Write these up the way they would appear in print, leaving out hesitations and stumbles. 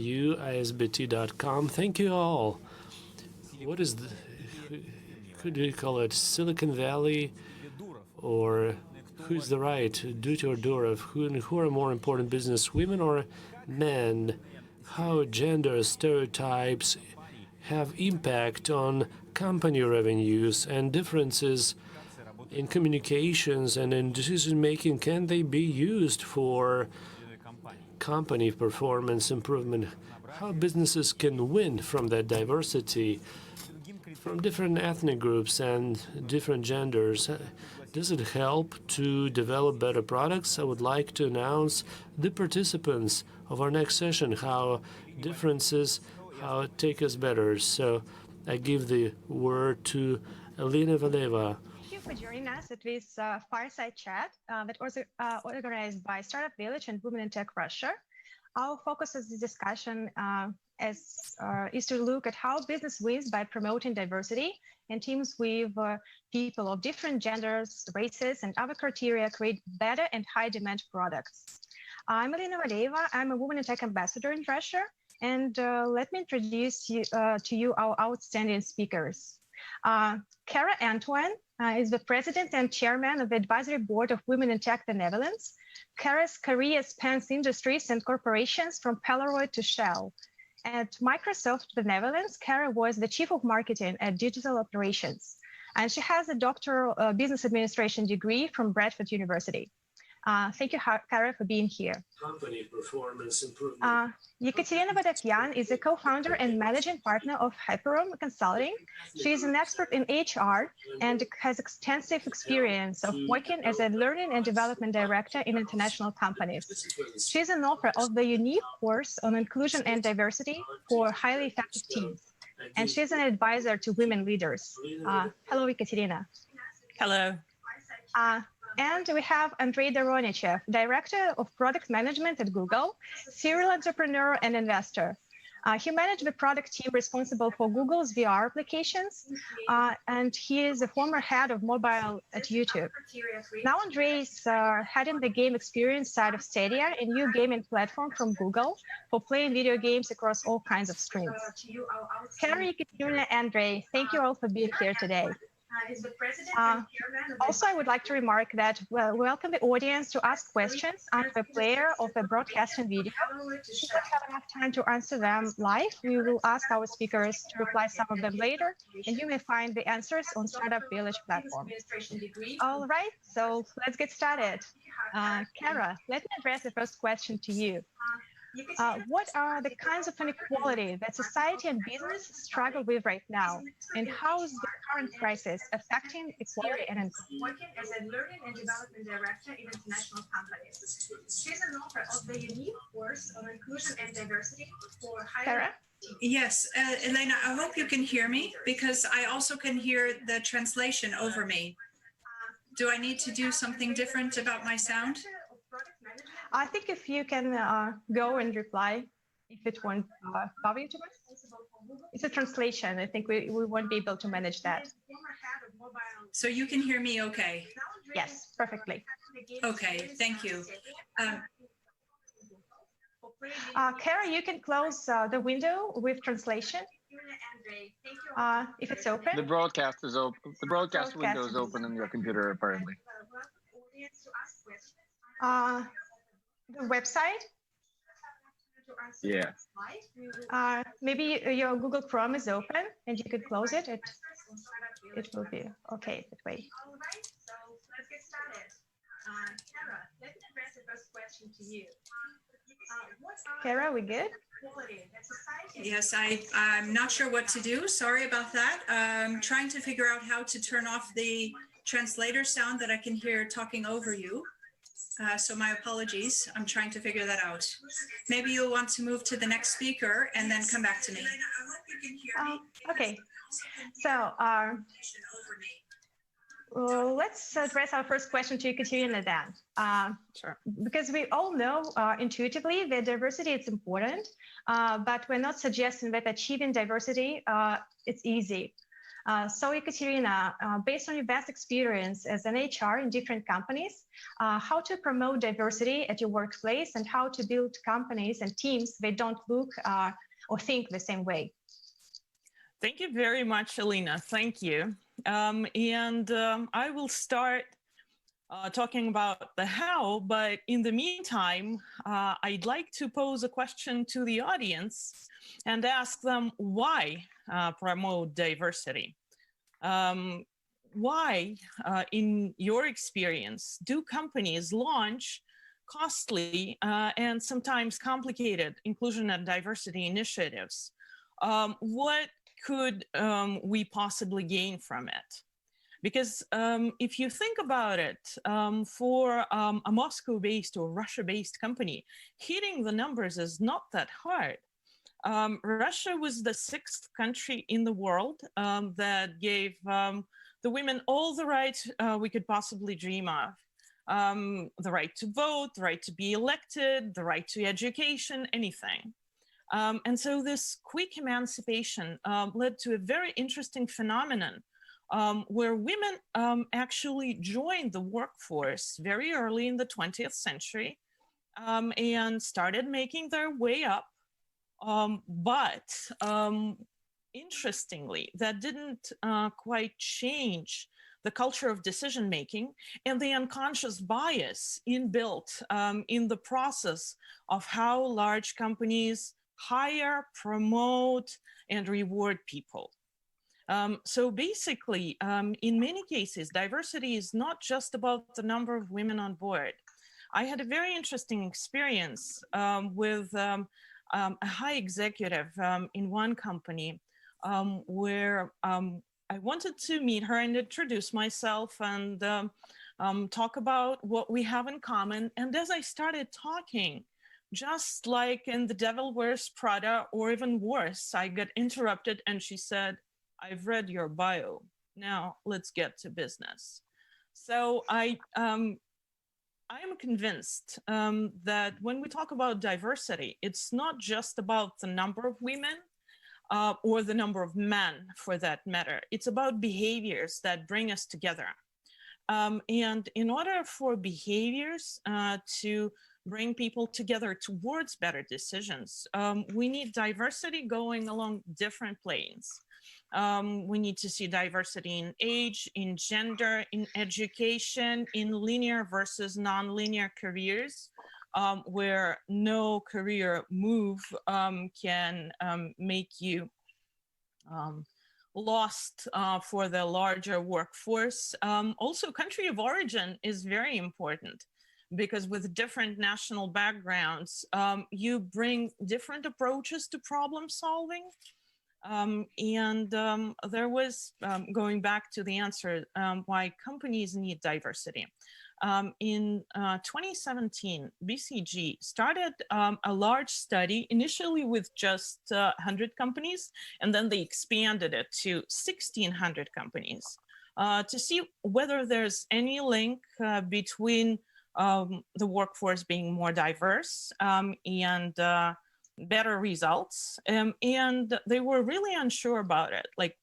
isbt.com. Thank you all. What is the, could you call it Silicon Valley, or who's the right, Dutch or Durov? Who are more important, business women or men? How gender stereotypes have impact on company revenues, and differences in communications and in decision making, can they be used for company performance improvement? How businesses can win from that diversity, from different ethnic groups and different genders? Does it help to develop better products? I would like to announce the participants of our next session, how differences, how take us better. So I give the word to Elena Valeva. Thank you for joining us at this fireside chat that was organized by Startup Village and Women in Tech Russia. Our focus of this discussion is to look at how business wins by promoting diversity, and teams with people of different genders, races, and other criteria create better and high-demand products. I'm Elena Valeva. I'm a Women in Tech ambassador in Russia, and let me introduce to you our outstanding speakers. Kara Antoine is the president and chairman of the advisory board of Women in Tech the Netherlands. Kara's career spans industries and corporations from Polaroid to Shell. At Microsoft the Netherlands, Kara was the chief of marketing at digital operations, and she has a doctoral business administration degree from Bradford University. Thank you, Kara, for being here. Company performance improvement. Yekaterina Vadakyan is a co-founder and managing partner of Hyperom Consulting. She is an expert in HR and has extensive experience of working as a learning and development director in international companies. She is an author of the unique course on inclusion and diversity for highly effective teams, and she is an advisor to women leaders. Hello, Yekaterina. Hello. And we have Andrei Doronичев, Director of Product Management at Google, serial entrepreneur and investor. He managed the product team responsible for Google's VR applications, and he is a former head of mobile at YouTube. Now Andrei is heading the game experience side of Stadia, a new gaming platform from Google for playing video games across all kinds of screens. Kara, Yekaterina, Andrei, thank you all for being here today. Also, I would like to remark that we welcome the audience to ask questions on the player of the broadcasting video. If we don't have enough time to answer them live, we will ask our speakers to reply some of them later, and you may find the answers on Startup Village platform. All right, so let's get started. Kara, let me address the first question to you. What are the kinds of inequality that society and business struggle with right now? And how is the current crisis affecting equality and income? Working as a learning and development director in international companies. She's an author of the unique course on inclusion and diversity for higher. Yes, Elena, I hope you can hear me, because I also can hear the translation over me. Do I need to do something different about my sound? I think if you can go and reply, if it won't bother you too much. It's a translation. I think we won't be able to manage that. So you can hear me okay? Yes, perfectly. Okay, thank you. Kara, you can close the window with translation. If it's open. The broadcast is open. The broadcast window is open on your computer, apparently. The website? Yeah. Maybe your Google Chrome is open and you could close it. It will be okay that way. All right, so let's get started. Kara, let me address the first question to you. Kara, we good? Yes, I'm not sure what to do. Sorry about that. I'm trying to figure out how to turn off the translator sound that I can hear talking over you. So my apologies. I'm trying to figure that out. Maybe you'll want to move to the next speaker and then come back to me. Okay. So let's address our first question to Yekaterina then. Sure. Because we all know intuitively that diversity is important, but we're not suggesting that achieving diversity it's easy. So Ekaterina, based on your vast experience as an HR in different companies, how to promote diversity at your workplace and how to build companies and teams that don't look or think the same way? Thank you very much, Alina. Thank you. I will start talking about the how, but in the meantime, I'd like to pose a question to the audience and ask them why promote diversity. Why, in your experience, do companies launch costly and sometimes complicated inclusion and diversity initiatives? What could we possibly gain from it? Because if you think about it, for a Moscow-based or Russia-based company, hitting the numbers is not that hard. Russia was the 6th country in the world that gave the women all the rights we could possibly dream of. The right to vote, the right to be elected, the right to education, anything. And so this quick emancipation led to a very interesting phenomenon where women actually joined the workforce very early in the 20th century and started making their way up. But interestingly, that didn't quite change the culture of decision-making and the unconscious bias inbuilt in the process of how large companies hire, promote, and reward people. So basically, in many cases, diversity is not just about the number of women on board. I had a very interesting experience with a high executive in one company where I wanted to meet her and introduce myself and talk about what we have in common. And as I started talking, just like in The Devil Wears Prada, or even worse, I got interrupted and she said, "I've read your bio. Now let's get to business." So I am convinced that when we talk about diversity, it's not just about the number of women or the number of men for that matter. It's about behaviors that bring us together. And in order for behaviors to bring people together towards better decisions, we need diversity going along different planes. We need to see diversity in age, in gender, in education, in linear versus non-linear careers, where no career move can make you lost for the larger workforce. Also, country of origin is very important, because with different national backgrounds, you bring different approaches to problem solving. There was, going back to the answer, why companies need diversity. In 2017, BCG started a large study, initially with just 100 companies, and then they expanded it to 1,600 companies to see whether there's any link between the workforce being more diverse and better results. And they were really unsure about it. Like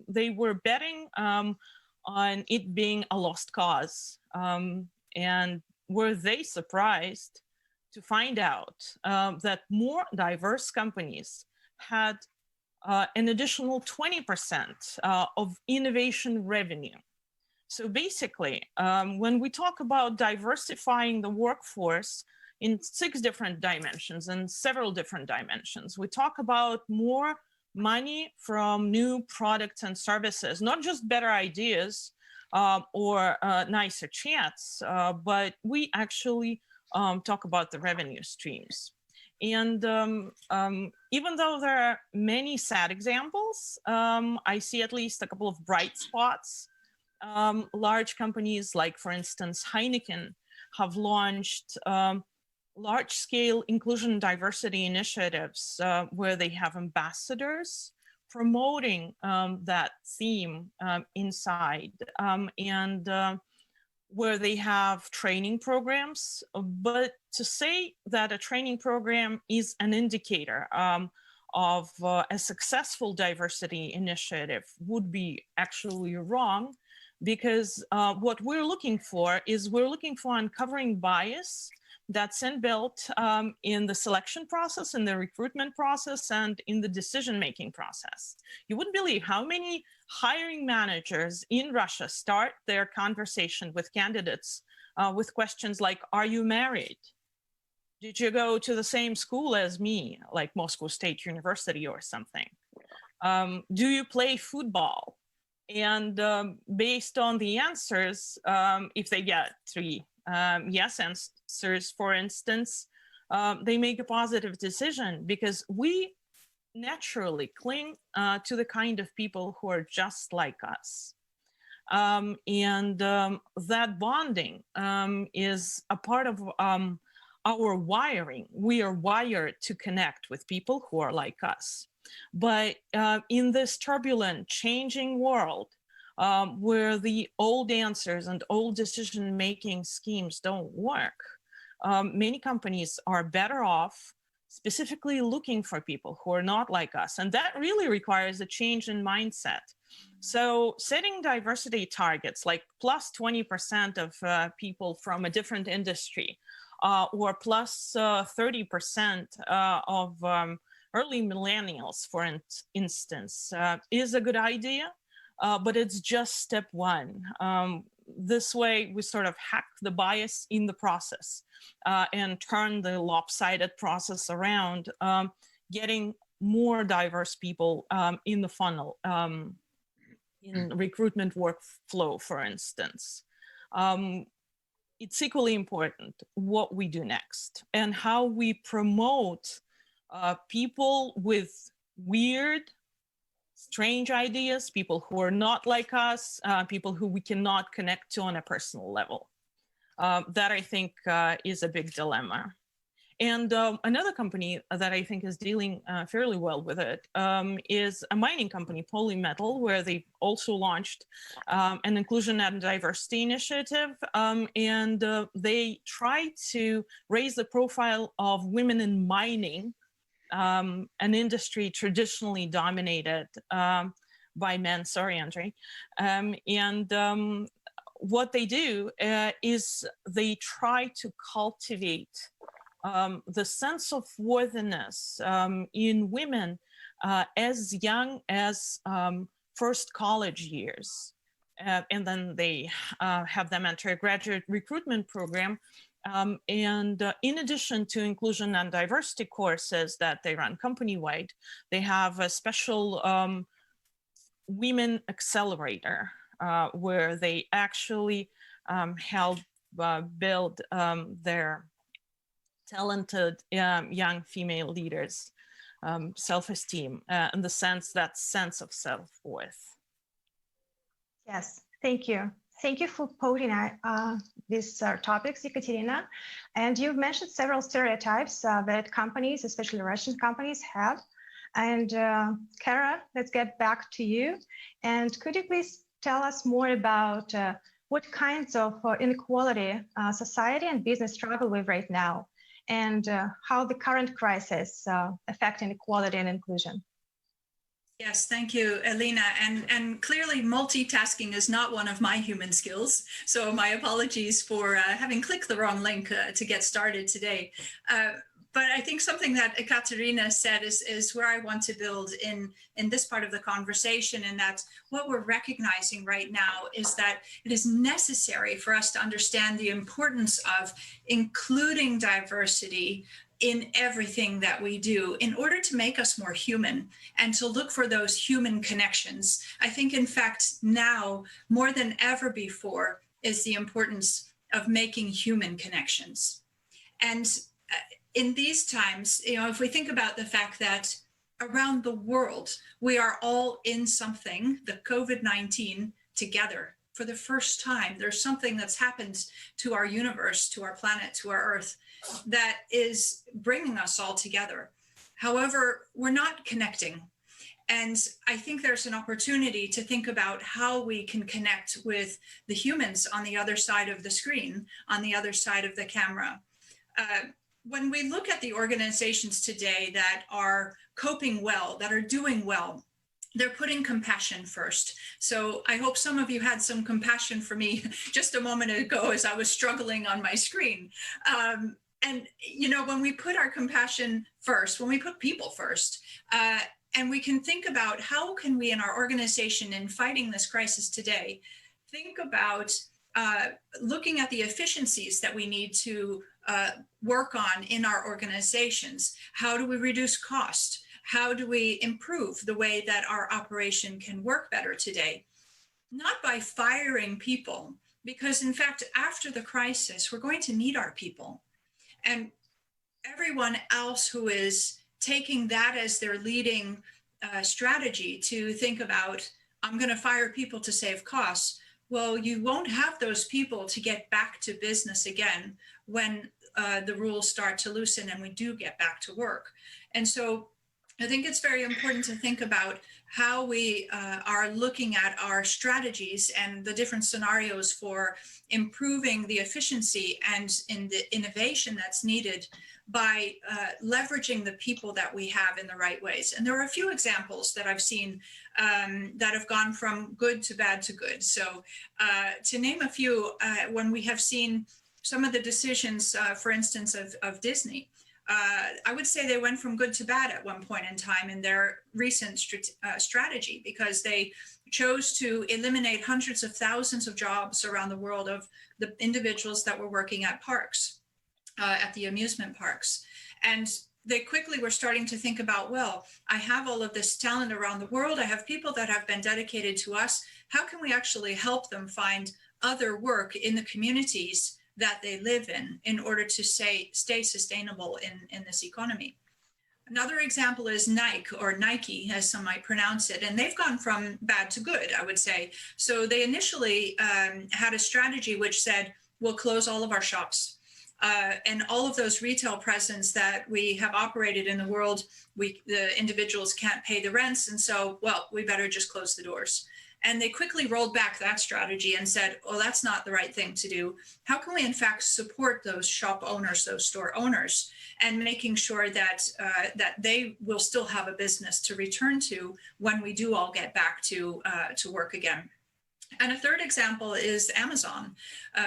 they were betting on it being a lost cause. And were they surprised to find out that more diverse companies had an additional 20% of innovation revenue? So basically, when we talk about diversifying the workforce in 6 different dimensions and several different dimensions, we talk about more money from new products and services, not just better ideas or nicer chats, but we actually talk about the revenue streams. And even though there are many sad examples, I see at least a couple of bright spots. Large companies like, for instance, Heineken have launched large-scale inclusion and diversity initiatives where they have ambassadors promoting that theme inside, and where they have training programs. But to say that a training program is an indicator of a successful diversity initiative would be actually wrong, because what we're looking for is uncovering bias that's inbuilt in the selection process, in the recruitment process, and in the decision-making process. You wouldn't believe how many hiring managers in Russia start their conversation with candidates with questions like, are you married? Did you go to the same school as me, like Moscow State University or something? Do you play football? And based on the answers, if they get 3 yes answers, for instance, they make a positive decision, because we naturally cling to the kind of people who are just like us. That bonding is a part of our wiring. We are wired to connect with people who are like us. But in this turbulent, changing world, where the old answers and old decision-making schemes don't work, many companies are better off specifically looking for people who are not like us. And that really requires a change in mindset. So setting diversity targets like plus 20% of people from a different industry, or plus 30% of early millennials, for instance, is a good idea, but it's just step one. This way, we sort of hack the bias in the process and turn the lopsided process around, getting more diverse people in the funnel, in recruitment workflow, for instance. It's equally important what we do next and how we promote people with weird, strange ideas, people who are not like us, people who we cannot connect to on a personal level. That I think is a big dilemma. And another company that I think is dealing fairly well with it is a mining company, Polymetal, where they also launched an inclusion and diversity initiative. They try to raise the profile of women in mining, an industry traditionally dominated by men. Sorry, Andre. What they do is they try to cultivate the sense of worthiness in women as young as first college years. And then they have them enter a graduate recruitment program. In addition to inclusion and diversity courses that they run company-wide, they have a special women accelerator where they actually help build their talented young female leaders' self-esteem in the sense of self-worth. Yes, thank you. Thank you for putting these topics, Ekaterina. And you've mentioned several stereotypes that companies, especially Russian companies, have. And Kara, let's get back to you. And could you please tell us more about what kinds of inequality society and business struggle with right now, and how the current crisis affect inequality and inclusion? Yes, thank you, Elena. And clearly multitasking is not one of my human skills. So my apologies for having clicked the wrong link to get started today. But I think something that Ekaterina said is where I want to build in this part of the conversation, and that what we're recognizing right now is that it is necessary for us to understand the importance of including diversity in everything that we do in order to make us more human and to look for those human connections. I think, in fact, now more than ever before is the importance of making human connections. And in these times, if we think about the fact that around the world, we are all in something, the COVID-19, together. For the first time, there's something that's happened to our universe, to our planet, to our Earth, that is bringing us all together. However, we're not connecting. And I think there's an opportunity to think about how we can connect with the humans on the other side of the screen, on the other side of the camera. when we look at the organizations today that are coping well, that are doing well, they're putting compassion first. So I hope some of you had some compassion for me just a moment ago as I was struggling on my screen. And, you know, when we put our compassion first, when we put people first, and we can think about how can we in our organization in fighting this crisis today, think about looking at the efficiencies that we need to work on in our organizations. How do we reduce cost? How do we improve the way that our operation can work better today? Not by firing people, because in fact, after the crisis, we're going to need our people. And everyone else who is taking that as their leading strategy to think about, I'm going to fire people to save costs. Well, you won't have those people to get back to business again when the rules start to loosen and we do get back to work. And so I think it's very important to think about how we are looking at our strategies and the different scenarios for improving the efficiency and in the innovation that's needed by leveraging the people that we have in the right ways. And there are a few examples that I've seen that have gone from good to bad to good. So to name a few, when we have seen some of the decisions, for instance, of Disney, I would say they went from good to bad at one point in time in their recent strategy, because they chose to eliminate hundreds of thousands of jobs around the world of the individuals that were working at parks, at the amusement parks. And they quickly were starting to think about, well, I have all of this talent around the world. I have people that have been dedicated to us. How can we actually help them find other work in the communities that they live in order to stay sustainable in this economy? Another example is Nike, as some might pronounce it, and they've gone from bad to good, I would say. So they initially had a strategy which said, we'll close all of our shops. And all of those retail presence that we have operated in the world, the individuals can't pay the rents. And so, well, we better just close the doors. And they quickly rolled back that strategy and said, well, that's not the right thing to do. How can we, in fact, support those shop owners, those store owners, and making sure that, that they will still have a business to return to when we do all get back to work again? And a third example is Amazon.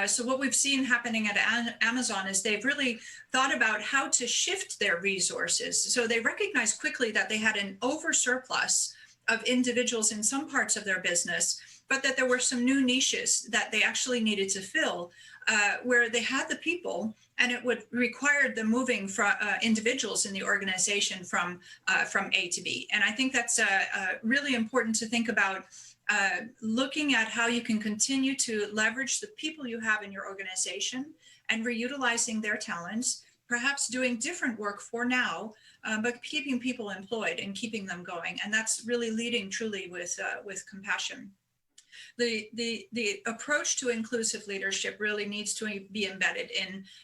So what we've seen happening at Amazon is they've really thought about how to shift their resources. So they recognized quickly that they had an oversurplus of individuals in some parts of their business, but that there were some new niches that they actually needed to fill, where they had the people, and it would require the moving from individuals in the organization from A to B. And I think that's really important to think about, looking at how you can continue to leverage the people you have in your organization and reutilizing their talents, perhaps doing different work for now, but keeping people employed and keeping them going. And that's really leading truly with compassion. The approach to inclusive leadership really needs to be embedded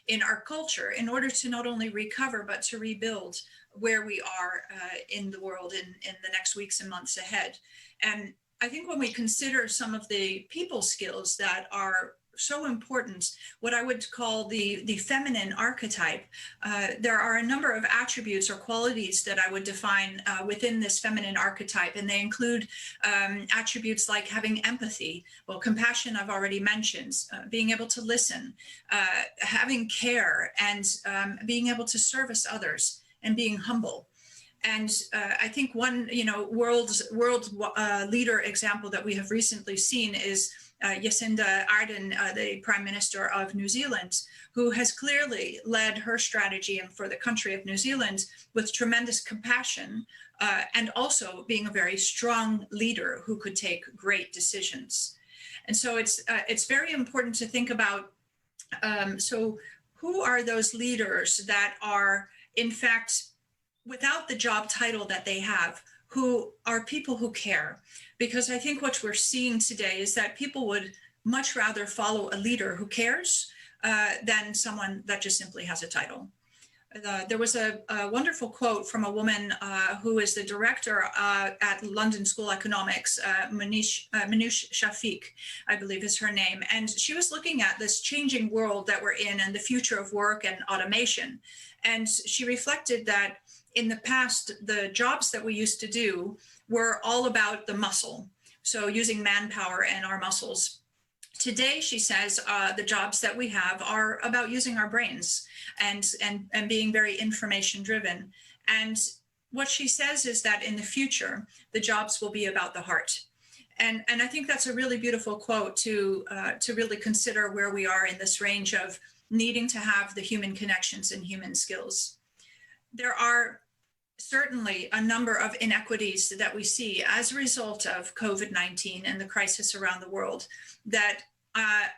in our culture in order to not only recover, but to rebuild where we are in the world in the next weeks and months ahead. And I think when we consider some of the people skills that are so important, what I would call the feminine archetype, there are a number of attributes or qualities that I would define within this feminine archetype, and they include attributes like having empathy, well, compassion I've already mentioned, being able to listen, having care, and being able to service others, and being humble. And I think one, world leader example that we have recently seen is Jacinda Ardern, the Prime Minister of New Zealand, who has clearly led her strategy and for the country of New Zealand with tremendous compassion, and also being a very strong leader who could take great decisions. And so it's very important to think about, so who are those leaders that are, in fact, without the job title that they have, who are people who care? Because I think what we're seeing today is that people would much rather follow a leader who cares than someone that just simply has a title. There was a wonderful quote from a woman who is the director at London School of Economics, Manoush Shafiq, I believe is her name. And she was looking at this changing world that we're in and the future of work and automation. And she reflected that in the past, the jobs that we used to do were all about the muscle. So using manpower and our muscles. Today, she says, the jobs that we have are about using our brains and being very information driven. And what she says is that in the future, the jobs will be about the heart. And I think that's a really beautiful quote to really consider where we are in this range of needing to have the human connections and human skills. There are certainly a number of inequities that we see as a result of COVID-19 and the crisis around the world that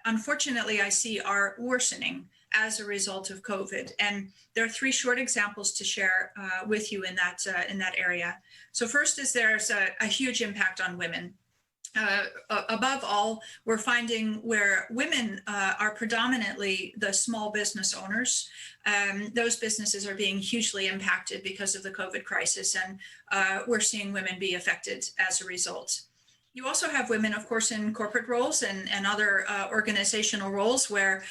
unfortunately I see are worsening as a result of COVID. And there are three short examples to share with you in that area. So first is there's a huge impact on women. Above all, we're finding where women are predominantly the small business owners. Those businesses are being hugely impacted because of the COVID crisis, and we're seeing women be affected as a result. You also have women, of course, in corporate roles and other organizational roles where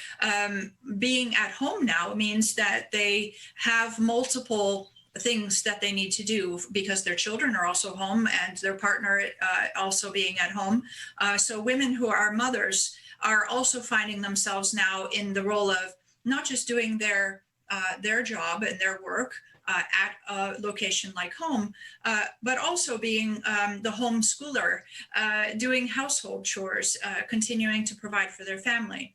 being at home now means that they have multiple things that they need to do because their children are also home and their partner also being at home. So women who are mothers are also finding themselves now in the role of not just doing their job and their work at a location like home, but also being the homeschooler, doing household chores, continuing to provide for their family.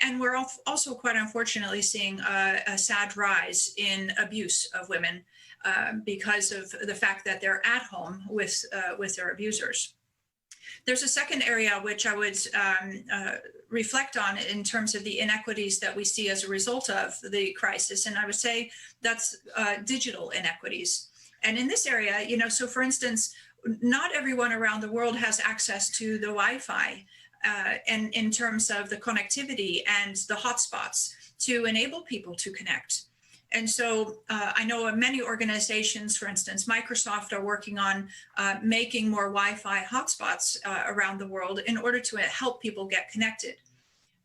And we're also quite unfortunately seeing a sad rise in abuse of women because of the fact that they're at home with their abusers. There's a second area which I would reflect on in terms of the inequities that we see as a result of the crisis, and I would say that's digital inequities. And in this area, so for instance, not everyone around the world has access to the Wi-Fi. And in terms of the connectivity and the hotspots to enable people to connect. And so I know many organizations, for instance, Microsoft are working on making more Wi-Fi hotspots around the world in order to help people get connected.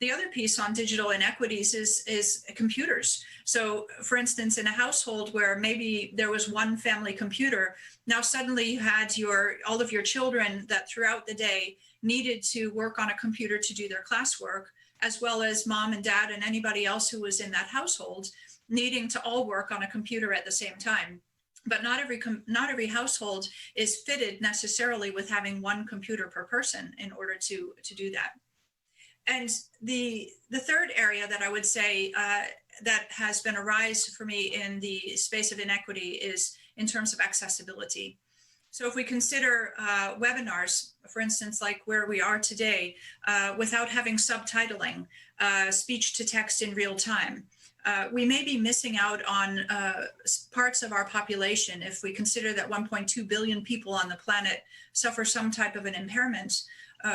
The other piece on digital inequities is computers. So for instance, in a household where maybe there was one family computer, now suddenly you had all of your children that throughout the day needed to work on a computer to do their classwork, as well as mom and dad and anybody else who was in that household needing to all work on a computer at the same time. But not every household is fitted necessarily with having one computer per person in order to do that. And the third area that I would say that has been a rise for me in the space of inequity is in terms of accessibility. So if we consider webinars, for instance, like where we are today, without having subtitling, speech to text in real time, we may be missing out on parts of our population if we consider that 1.2 billion people on the planet suffer some type of an impairment.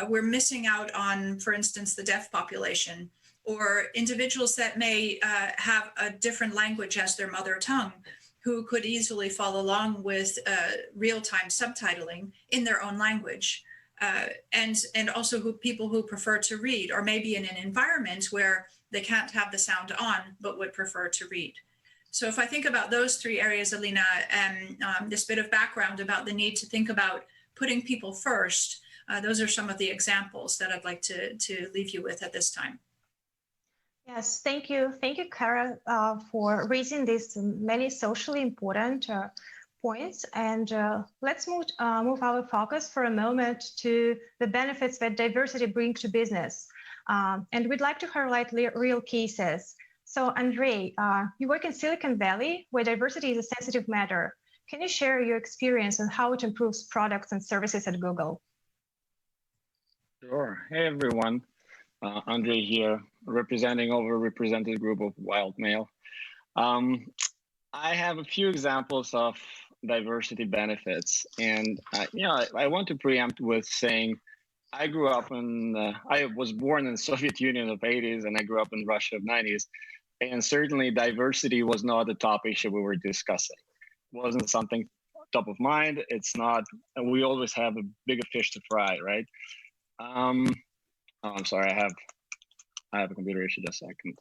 We're missing out on, for instance, the deaf population or individuals that may have a different language as their mother tongue, who could easily follow along with real-time subtitling in their own language. And also people who prefer to read, or maybe in an environment where they can't have the sound on, but would prefer to read. So if I think about those three areas, Alina, and this bit of background about the need to think about putting people first, those are some of the examples that I'd like to leave you with at this time. Yes, thank you. Thank you, Kara, for raising these many socially important points. And let's move our focus for a moment to the benefits that diversity brings to business. And we'd like to highlight real cases. So Andrei, you work in Silicon Valley, where diversity is a sensitive matter. Can you share your experience on how it improves products and services at Google? Sure. Hey, everyone. Andrei here, representing overrepresented group of wild male. I have a few examples of diversity benefits, and I want to preempt with saying I grew up I was born in the Soviet Union of 80s, and I grew up in Russia of 90s, and certainly diversity was not a top issue we were discussing. It wasn't something top of mind. It's not, and we always have a bigger fish to fry, right? Oh, I'm sorry, I have a computer issue, just a second.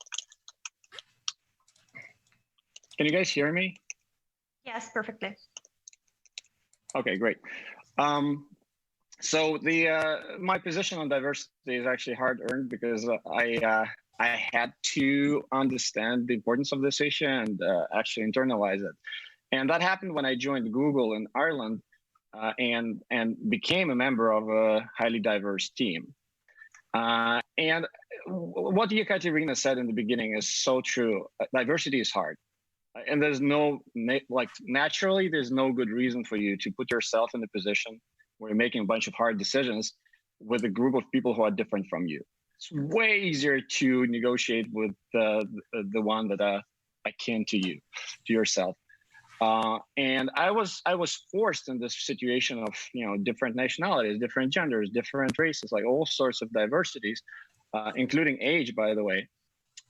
Can you guys hear me? Yes, perfectly. Okay, great. So my position on diversity is actually hard-earned because I had to understand the importance of this issue and actually internalize it. And that happened when I joined Google in Ireland and became a member of a highly diverse team. And what Yekaterina said in the beginning is so true. Diversity is hard. And there's no, naturally, there's no good reason for you to put yourself in a position where you're making a bunch of hard decisions with a group of people who are different from you. It's way easier to negotiate with the one that are akin to you, to yourself. And I was forced in this situation of, different nationalities, different genders, different races, like all sorts of diversities, including age, by the way.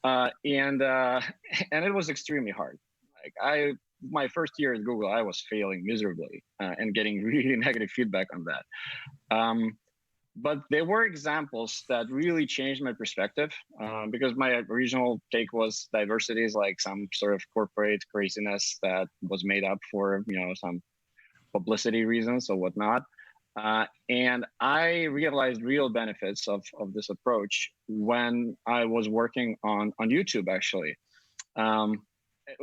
And it was extremely hard. My first year at Google, I was failing miserably and getting really negative feedback on that. But there were examples that really changed my perspective because my original take was diversity is like some sort of corporate craziness that was made up for, some publicity reasons or whatnot. And I realized real benefits of this approach when I was working on YouTube, actually.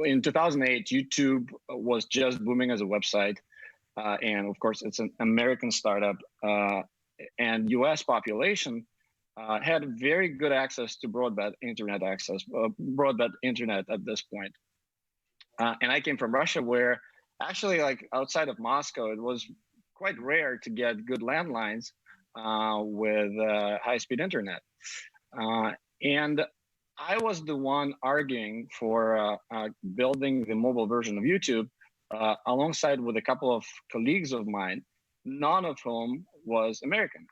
In 2008, YouTube was just booming as a website. And of course, it's an American startup. And US population had very good access to broadband internet at this point. And I came from Russia, where actually, like outside of Moscow, it was quite rare to get good landlines with high-speed internet. And I was the one arguing for building the mobile version of YouTube alongside with a couple of colleagues of mine, none of whom was American.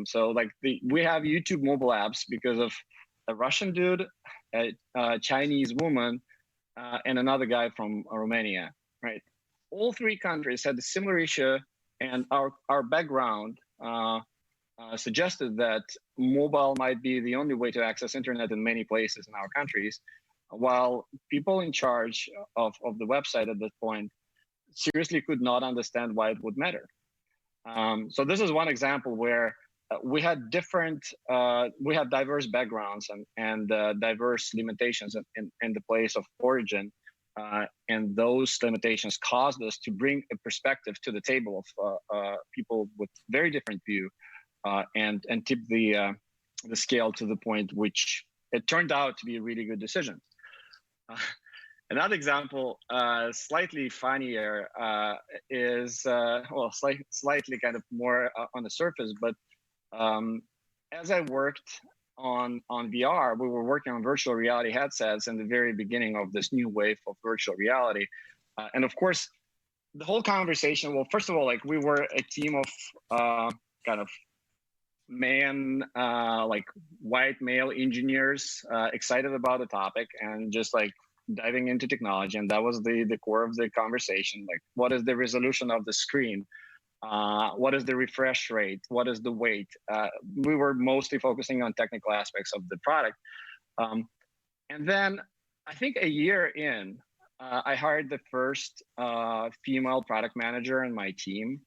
So we have YouTube mobile apps because of a Russian dude, a Chinese woman, and another guy from Romania, right? All three countries had a similar issue, and our background suggested that mobile might be the only way to access internet in many places in our countries, while people in charge of the website at that point seriously could not understand why it would matter. So this is one example where we had diverse backgrounds and diverse limitations in the place of origin. And those limitations caused us to bring a perspective to the table of people with very different view and tip the scale to the point which it turned out to be a really good decision. Another example, slightly funnier, is slightly kind of more on the surface. But as I worked on VR, we were working on virtual reality headsets in the very beginning of this new wave of virtual reality, and of course, the whole conversation. Well, first of all, we were a team of kind of white male engineers, excited about the topic and just diving into technology. And that was the core of the conversation. What is the resolution of the screen? What is the refresh rate? What is the weight? We were mostly focusing on technical aspects of the product. And then I think a year in, I hired the first female product manager in my team.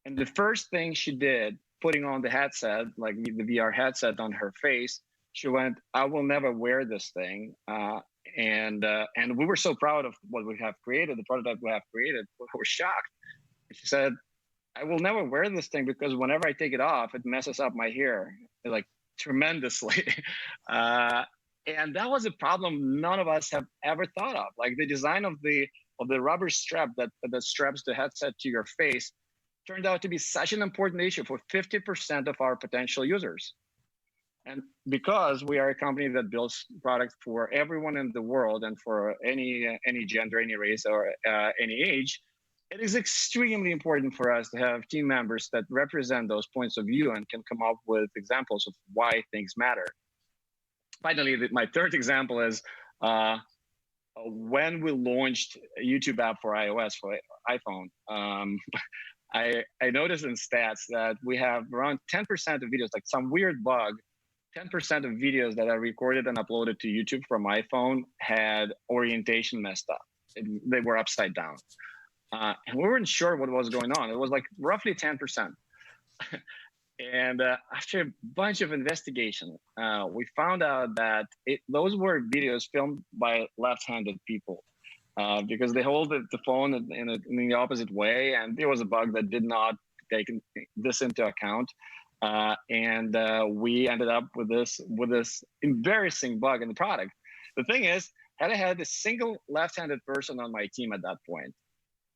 And the first thing she did, putting on the headset, the VR headset on her face, she went, "I will never wear this thing." And we were so proud of what we have created, the prototype we have created. We were shocked. She said, "I will never wear this thing because whenever I take it off, it messes up my hair tremendously." And that was a problem none of us have ever thought of. The design of the rubber strap that straps the headset to your face turned out to be such an important issue for 50% of our potential users. And because we are a company that builds products for everyone in the world and for any gender, any race, or any age, it is extremely important for us to have team members that represent those points of view and can come up with examples of why things matter. Finally, my third example is when we launched a YouTube app for iOS, for iPhone, I noticed in stats that we have around 10% of videos, some weird bug 10% of videos that I recorded and uploaded to YouTube from my phone had orientation messed up. They were upside down. And we weren't sure what was going on. It was like roughly 10%. And after a bunch of investigation, we found out that those were videos filmed by left-handed people because they hold the phone in the opposite way. And there was a bug that did not take this into account. And we ended up with this embarrassing bug in the product. The thing is, had I had a single left-handed person on my team at that point,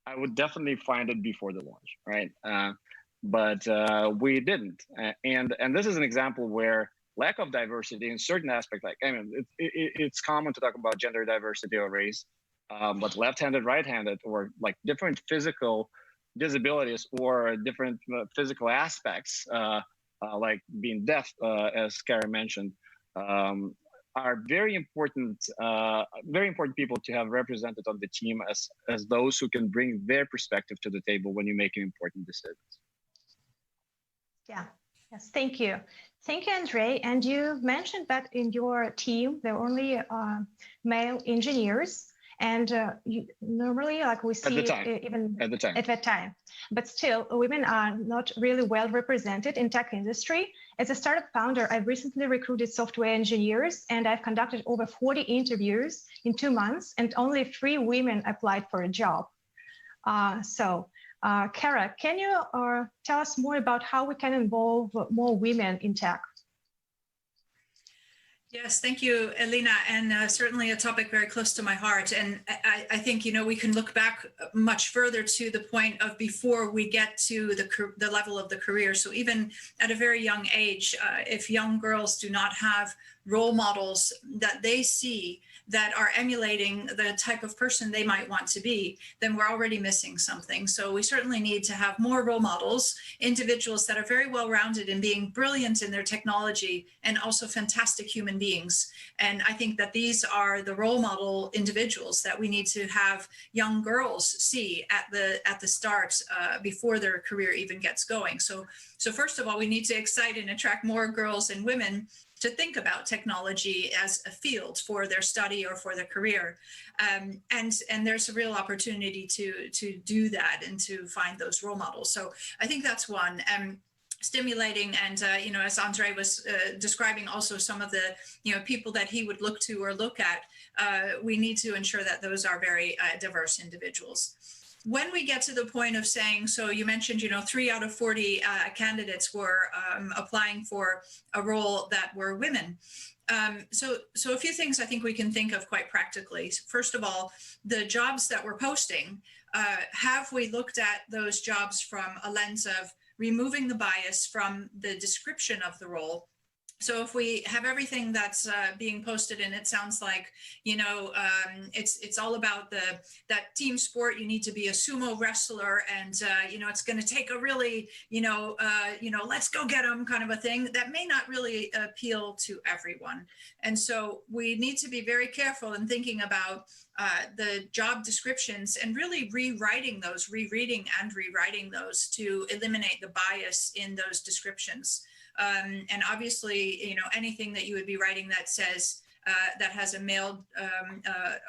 I would definitely find it before the launch, right? But we didn't. And this is an example where lack of diversity in certain aspects, like, I mean, it's common to talk about gender diversity or race, but left-handed, right-handed, or like different physical disabilities or different physical aspects, like being deaf, as Karen mentioned, are very important people to have represented on the team as those who can bring their perspective to the table when you're making important decisions. Yeah, yes, thank you. Thank you, Andrei. And you mentioned that in your team, there are only male engineers. And normally, like we see even at that time, but still women are not really well represented in tech industry. As a startup founder, I've recently recruited software engineers, and I've conducted over 40 interviews in 2 months, and only 3 women applied for a job. Kara, can you tell us more about how we can involve more women in tech? Yes, thank you, Elena, and certainly a topic very close to my heart. And I think, you know, we can look back much further to the point of before we get to the level of the career. So even at a very young age, if young girls do not have role models that they see that are emulating the type of person they might want to be, then we're already missing something. So we certainly need to have more role models, individuals that are very well-rounded in being brilliant in their technology and also fantastic human beings. And I think that these are the role model individuals that we need to have young girls see at the start before their career even gets going. So first of all, we need to excite and attract more girls and women to think about technology as a field for their study or for their career. And there's a real opportunity to do that and to find those role models. So I think that's one. Stimulating and, you know, as Andrei was describing also some of the, you know, people that he would look to or look at, we need to ensure that those are very diverse individuals. When we get to the point of saying, so you mentioned, you know, 3 out of 40 candidates were applying for a role that were women. So a few things I think we can think of quite practically. First of all, the jobs that we're posting, have we looked at those jobs from a lens of removing the bias from the description of the role? So if we have everything that's being posted and it sounds like, you know, it's all about that team sport, you need to be a sumo wrestler and, you know, it's going to take a really, you know, let's go get them kind of a thing, that may not really appeal to everyone. And so we need to be very careful in thinking about the job descriptions and really rewriting those, rereading and rewriting those to eliminate the bias in those descriptions. And obviously, you know, anything that you would be writing that says that has a male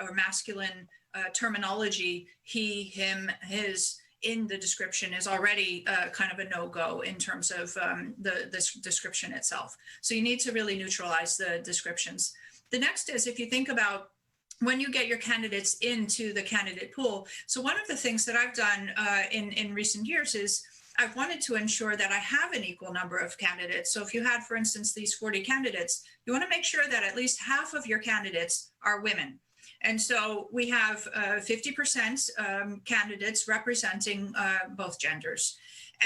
or masculine terminology, he, him, his, in the description is already kind of a no-go in terms of the description itself. So you need to really neutralize the descriptions. The next is, if you think about when you get your candidates into the candidate pool. So one of the things that I've done in recent years is I've wanted to ensure that I have an equal number of candidates. So if you had, for instance, these 40 candidates, you want to make sure that at least half of your candidates are women. And so we have 50% candidates representing both genders.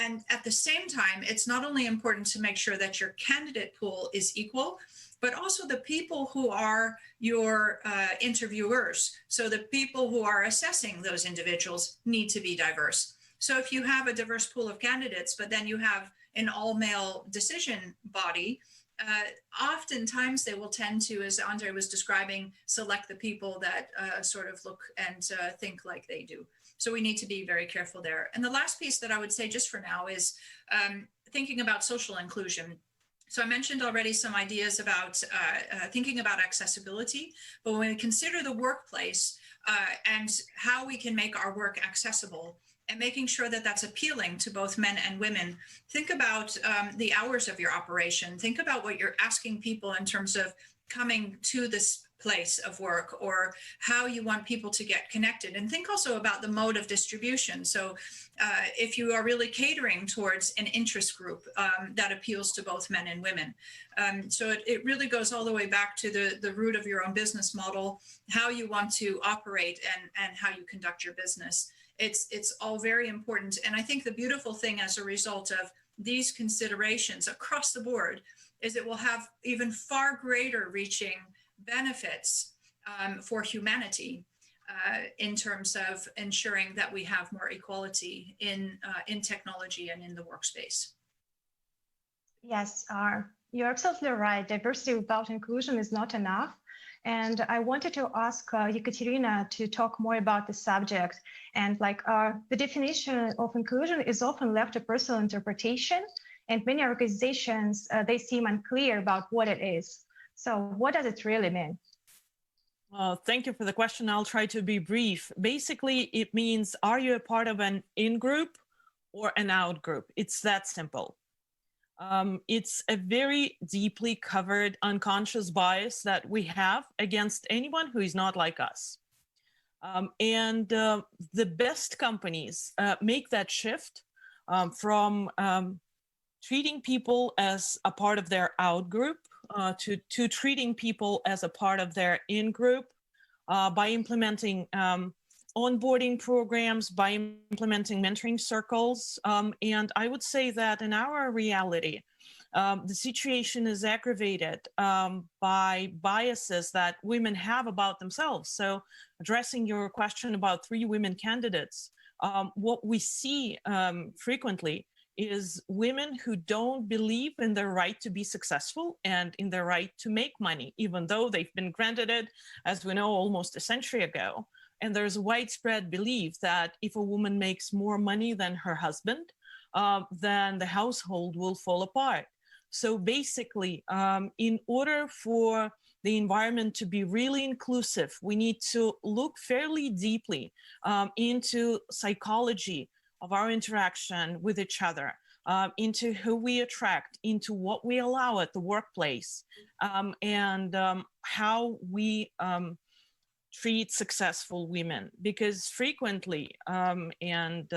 And at the same time, it's not only important to make sure that your candidate pool is equal, but also the people who are your interviewers. So the people who are assessing those individuals need to be diverse. So if you have a diverse pool of candidates, but then you have an all-male decision body, oftentimes they will tend to, as Andrei was describing, select the people that sort of look and think like they do. So we need to be very careful there. And the last piece that I would say just for now is thinking about social inclusion. So I mentioned already some ideas about thinking about accessibility, but when we consider the workplace and how we can make our work accessible and making sure that that's appealing to both men and women, think about the hours of your operation. Think about what you're asking people in terms of coming to this place of work, or how you want people to get connected. And think also about the mode of distribution. So if you are really catering towards an interest group that appeals to both men and women. So it really goes all the way back to the root of your own business model, how you want to operate and how you conduct your business. It's all very important. And I think the beautiful thing as a result of these considerations across the board is it will have even far greater reaching benefits for humanity in terms of ensuring that we have more equality in technology and in the workspace. Yes, you're absolutely right. Diversity without inclusion is not enough. And I wanted to ask Ekaterina to talk more about the subject. And the definition of inclusion is often left to personal interpretation, and many organizations, they seem unclear about what it is. So what does it really mean? Thank you for the question. I'll try to be brief. Basically, it means, are you a part of an in-group or an out-group? It's that simple. It's a very deeply covered unconscious bias that we have against anyone who is not like us. And the best companies make that shift from treating people as a part of their out-group to treating people as a part of their in-group by implementing onboarding programs, by implementing mentoring circles. And I would say that in our reality, the situation is aggravated by biases that women have about themselves. So addressing your question about 3 women candidates, what we see frequently is women who don't believe in their right to be successful and in their right to make money, even though they've been granted it, as we know, almost a century ago. And there's a widespread belief that if a woman makes more money than her husband, then the household will fall apart. So basically, in order for the environment to be really inclusive, we need to look fairly deeply into psychology of our interaction with each other, into who we attract, into what we allow at the workplace, and how we treat successful women. Because frequently, and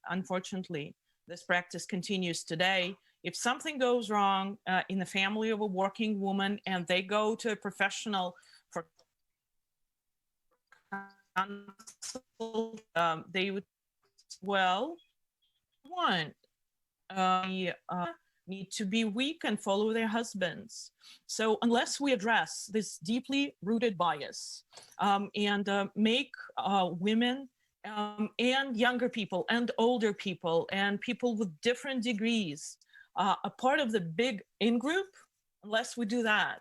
unfortunately, this practice continues today, if something goes wrong in the family of a working woman and they go to a professional for counsel, they would, well, one, need to be weak and follow their husbands. So unless we address this deeply rooted bias and make women and younger people and older people and people with different degrees a part of the big in-group, unless we do that,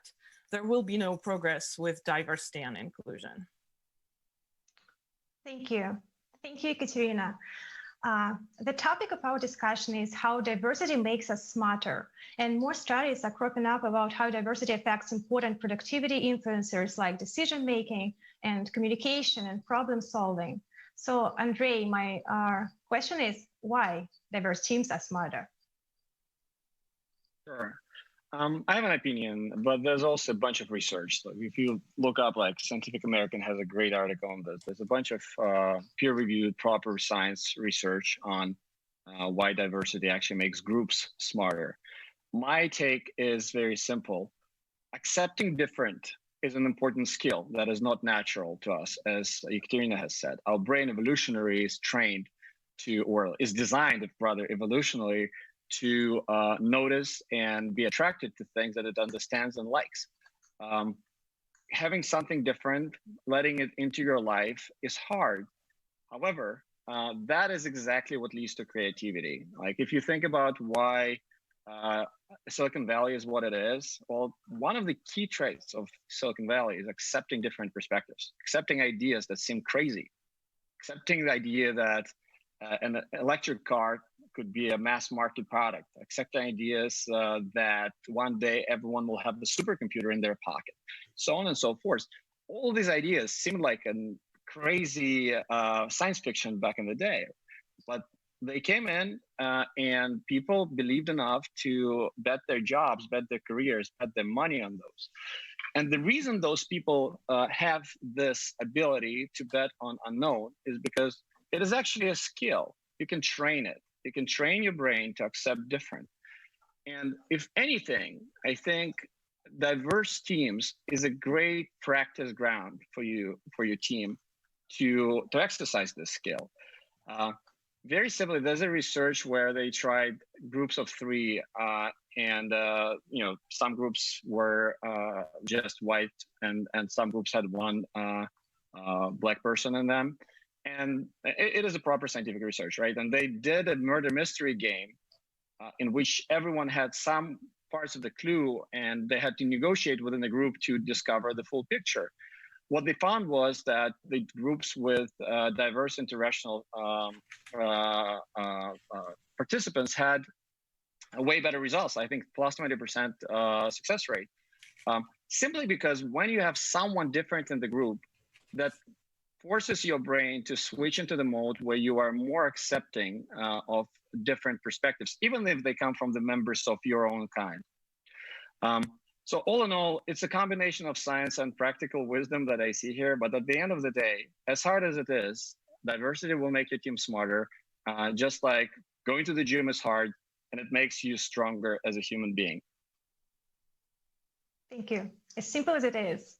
there will be no progress with diversity and inclusion. Thank you. Thank you, Ekaterina. The topic of our discussion is how diversity makes us smarter. And more studies are cropping up about how diversity affects important productivity influencers like decision-making and communication and problem solving. So Andrei, my question is, why diverse teams are smarter? Sure. I have an opinion, but there's also a bunch of research. So if you look up, like Scientific American has a great article on this. There's a bunch of peer-reviewed, proper science research on why diversity actually makes groups smarter. My take is very simple. Accepting different is an important skill that is not natural to us, as Ekaterina has said. Our brain evolutionary is trained to, or is designed, rather evolutionally, to notice and be attracted to things that it understands and likes. Having something different, letting it into your life is hard. However, that is exactly what leads to creativity. Like if you think about why Silicon Valley is what it is, well, one of the key traits of Silicon Valley is accepting different perspectives, accepting ideas that seem crazy, accepting the idea that an electric car could be a mass market product, accepting ideas that one day everyone will have the supercomputer in their pocket, so on and so forth. All these ideas seemed like a crazy science fiction back in the day, but they came in and people believed enough to bet their jobs, bet their careers, bet their money on those. And the reason those people have this ability to bet on unknown is because it is actually a skill. You can train it. You can train your brain to accept different. And if anything, I think diverse teams is a great practice ground for you, for your team to exercise this skill. Very simply, there's a research where they tried groups of 3, and some groups were just white, and some groups had one black person in them. And it is a proper scientific research, right? And they did a murder mystery game in which everyone had some parts of the clue, and they had to negotiate within the group to discover the full picture. What they found was that the groups with diverse interracial participants had way better results. I think plus 20% success rate. Simply because when you have someone different in the group, that forces your brain to switch into the mode where you are more accepting of different perspectives, even if they come from the members of your own kind. So all in all, it's a combination of science and practical wisdom that I see here. But at the end of the day, as hard as it is, diversity will make your team smarter. Just like going to the gym is hard, and it makes you stronger as a human being. Thank you. As simple as it is.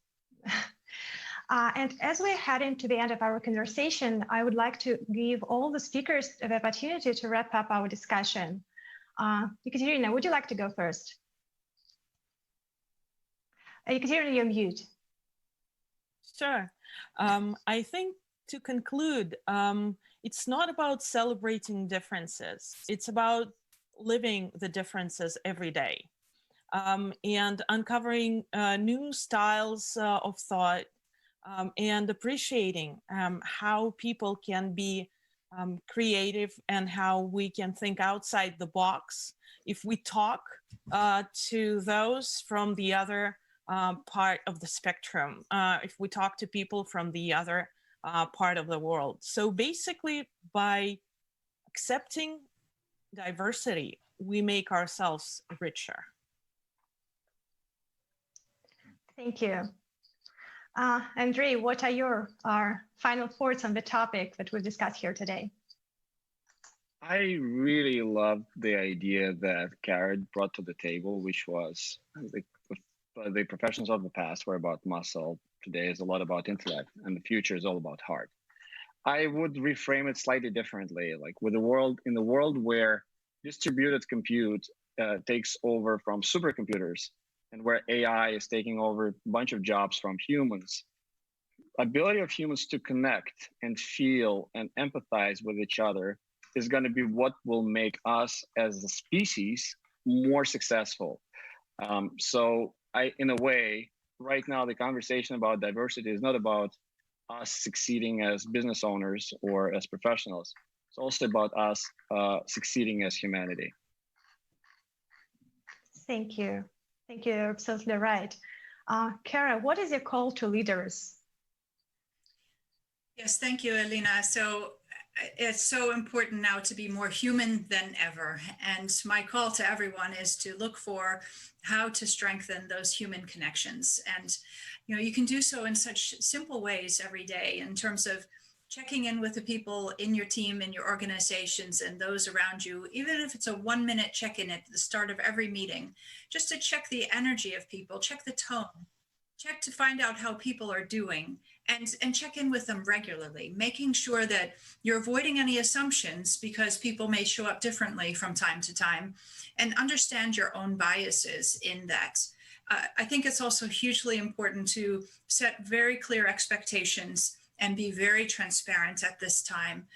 And as we're heading to the end of our conversation, I would like to give all the speakers the opportunity to wrap up our discussion. Ekaterina, would you like to go first? Ekaterina, you're mute. Sure. I think to conclude, it's not about celebrating differences. It's about living the differences every day and uncovering new styles of thought and appreciating how people can be creative and how we can think outside the box. If we talk to those from the other part of the spectrum, if we talk to people from the other part of the world. So basically, by accepting diversity, we make ourselves richer. Thank you. Andrei, what are your final thoughts on the topic that we've discussed here today? I really loved the idea that Garrett brought to the table, which was the professions of the past were about muscle. Today is a lot about intellect, and the future is all about heart. I would reframe it slightly differently, like in the world where distributed compute takes over from supercomputers, and where AI is taking over a bunch of jobs from humans. Ability of humans to connect and feel and empathize with each other is going to be what will make us as a species more successful. So in a way, right now, the conversation about diversity is not about us succeeding as business owners or as professionals. It's also about us succeeding as humanity. Thank you. Thank you. You're absolutely right. Kara, what is your call to leaders? Yes, thank you, Alina. So it's so important now to be more human than ever. And my call to everyone is to look for how to strengthen those human connections. And, you can do so in such simple ways every day in terms of checking in with the people in your team, in your organizations, and those around you, even if it's a 1-minute check-in at the start of every meeting, just to check the energy of people, check the tone, check to find out how people are doing, and check in with them regularly, making sure that you're avoiding any assumptions because people may show up differently from time to time, and understand your own biases in that. I think it's also hugely important to set very clear expectations and be very transparent at this time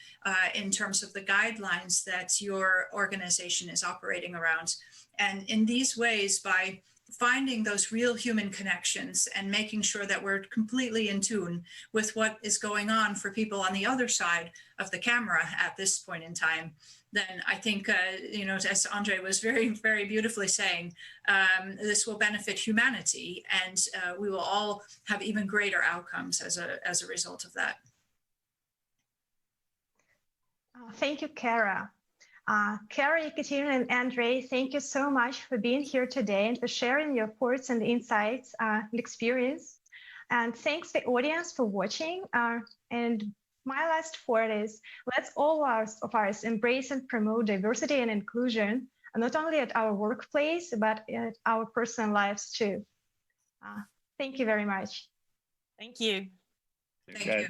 in terms of the guidelines that your organization is operating around. And in these ways, by finding those real human connections and making sure that we're completely in tune with what is going on for people on the other side of the camera at this point in time, then I think, as Andre was very, very beautifully saying, this will benefit humanity, and we will all have even greater outcomes as a result of that. Thank you, Kara. Kara, Ekaterina, and Andre, thank you so much for being here today and for sharing your thoughts and insights and experience. And thanks the audience for watching. And my last thought is, let's all of us embrace and promote diversity and inclusion, not only at our workplace, but at our personal lives too. Thank you very much. Thank you. Thank you.